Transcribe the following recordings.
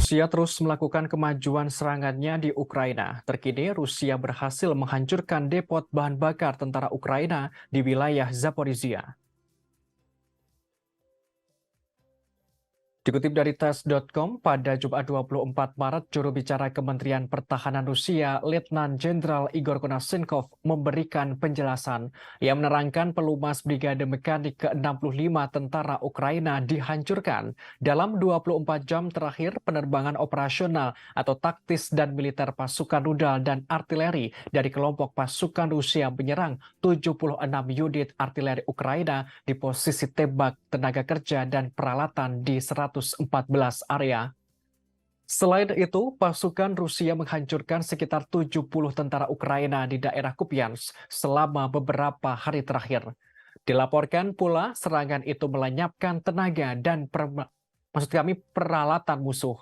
Rusia terus melakukan kemajuan serangannya di Ukraina. Terkini, Rusia berhasil menghancurkan depot bahan bakar tentara Ukraina di wilayah Zaporizhia. Dikutip dari tes.com, pada Jumat 24 Maret, juru bicara Kementerian Pertahanan Rusia, Letnan Jenderal Igor Konashenkov, memberikan penjelasan. Ia menerangkan pelumas Brigade Mekanik ke-65 tentara Ukraina dihancurkan. Dalam 24 jam terakhir, penerbangan operasional atau taktis dan militer pasukan rudal dan artileri dari kelompok pasukan Rusia menyerang 76 unit artileri Ukraina di posisi tembak, tenaga kerja, dan peralatan di 114 area. Selain itu, pasukan Rusia menghancurkan sekitar 70 tentara Ukraina di daerah Kupiansk selama beberapa hari terakhir. Dilaporkan pula serangan itu melenyapkan tenaga dan peralatan musuh.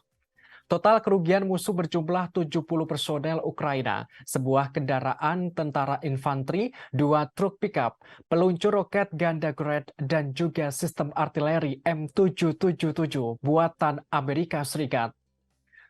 Total kerugian musuh berjumlah 70 personel Ukraina, sebuah kendaraan tentara infanteri, 2 truk pickup, peluncur roket ganda Grad, dan juga sistem artileri M777 buatan Amerika Serikat.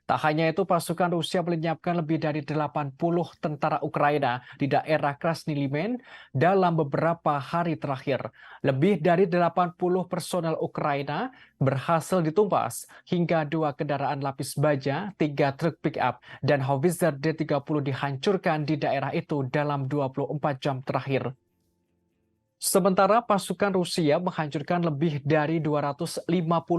Tak hanya itu, pasukan Rusia melenyapkan lebih dari 80 tentara Ukraina di daerah Krasny Liman dalam beberapa hari terakhir. Lebih dari 80 personel Ukraina berhasil ditumpas, hingga 2 kendaraan lapis baja, 3 truk pick-up, dan howitzer D-30 dihancurkan di daerah itu dalam 24 jam terakhir. Sementara pasukan Rusia menghancurkan lebih dari 250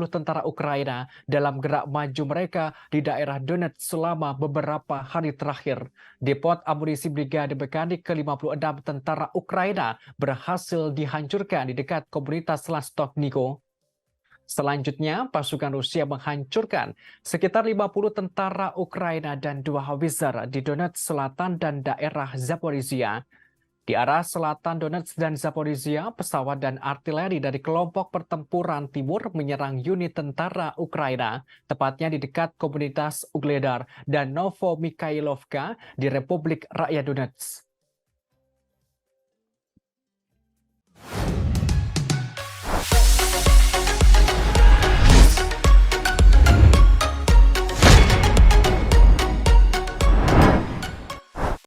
tentara Ukraina dalam gerak maju mereka di daerah Donetsk selama beberapa hari terakhir. Depot amunisi Brigade Mekanik ke-56 tentara Ukraina berhasil dihancurkan di dekat komunitas Lastokniko. Selanjutnya, pasukan Rusia menghancurkan sekitar 50 tentara Ukraina dan 2 howitzer di Donetsk Selatan dan daerah Zaporizhia. Di arah selatan Donetsk dan Zaporizhia, pesawat dan artileri dari kelompok pertempuran timur menyerang unit tentara Ukraina, tepatnya di dekat komunitas Ugledar dan Novomikhailovka di Republik Rakyat Donetsk.